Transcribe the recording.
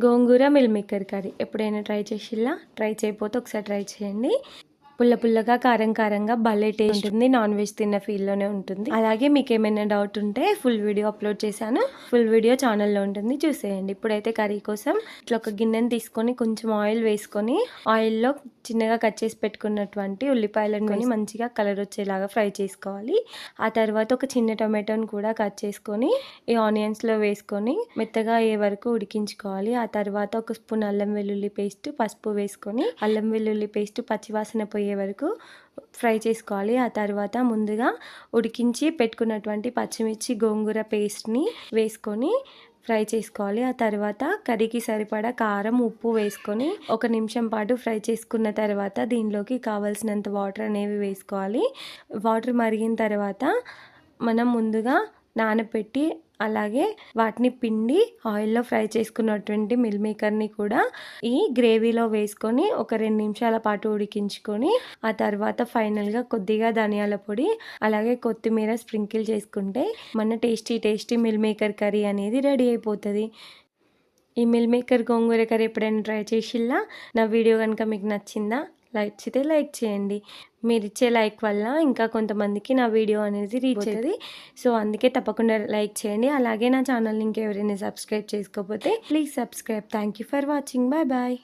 గోంగూర meal maker curry ఎప్పుడైనా try చేసిల్లా? Try చేయకపోతే ఒకసారి ట్రై చేయండి. పుల్ల పుల్లగా కారం కారంగా భలే టేస్ట్ ఉంటుంది. నాన్ వెజ్ తిన్న ఫీల్లోనే ఉంటుంది. అలాగే మీకు ఏమైనా డౌట్ ఉంటే ఫుల్ వీడియో అప్లోడ్ చేశాను. ఫుల్ వీడియో ఛానల్లో ఉంటుంది, చూసేయండి. ఇప్పుడైతే కర్రీ కోసం ఇట్లా ఒక గిన్నెని తీసుకొని కొంచెం ఆయిల్ వేసుకొని ఆయిల్లో చిన్నగా కట్ చేసి పెట్టుకున్నటువంటి ఉల్లిపాయలను కొని మంచిగా కలర్ వచ్చేలాగా ఫ్రై చేసుకోవాలి. ఆ తర్వాత ఒక చిన్న టొమాటోని కూడా కట్ చేసుకొని ఈ ఆనియన్స్లో వేసుకొని మెత్తగా అయ్యే వరకు ఉడికించుకోవాలి. ఆ తర్వాత ఒక స్పూన్ అల్లం వెల్లుల్లి పేస్ట్, పసుపు వేసుకొని అల్లం వెల్లుల్లి పేస్ట్ పచ్చివాసన పోయే వరకు ఫ్రై చేసుకోవాలి. ఆ తర్వాత ముందుగా ఉడికించి పెట్టుకున్నటువంటి పచ్చిమిర్చి గోంగూర పేస్ట్ని వేసుకొని ఫ్రై చేసుకోవాలి. ఆ తర్వాత కర్రీకి సరిపడా కారం, ఉప్పు వేసుకొని 1 నిమిషం పాటు ఫ్రై చేసుకున్న తర్వాత దీనిలోకి కావాల్సినంత వాటర్ అనేవి వేసుకోవాలి. వాటర్ మరిగిన తర్వాత మనం ముందుగా నానబెట్టి అలాగే వాటిని పిండి ఆయిల్లో ఫ్రై చేసుకున్నటువంటి మిల్ మేకర్ని కూడా ఈ గ్రేవీలో వేసుకొని ఒక 2 నిమిషాల పాటు ఉడికించుకొని ఆ తర్వాత ఫైనల్గా కొద్దిగా ధనియాల పొడి అలాగే కొత్తిమీర స్ప్రింకిల్ చేసుకుంటే మన టేస్టీ మిల్ మేకర్ కర్రీ అనేది రెడీ అయిపోతుంది. ఈ మిల్ మేకర్ గోంగూర కర్రీ ఎప్పుడైనా ట్రై చేసిల్లా? నా వీడియో కనుక మీకు నచ్చిందా? నచ్చితే లైక్ చేయండి. మీరు ఇచ్చే లైక్ వల్ల ఇంకా కొంతమందికి నా వీడియో అనేది రీచ్ అవుతుంది. సో అందుకే తప్పకుండా లైక్ చేయండి. అలాగే నా ఛానల్ని ఇంకెవరైనా సబ్స్క్రైబ్ చేసుకోకపోతే please subscribe. Thank you for watching. Bye bye.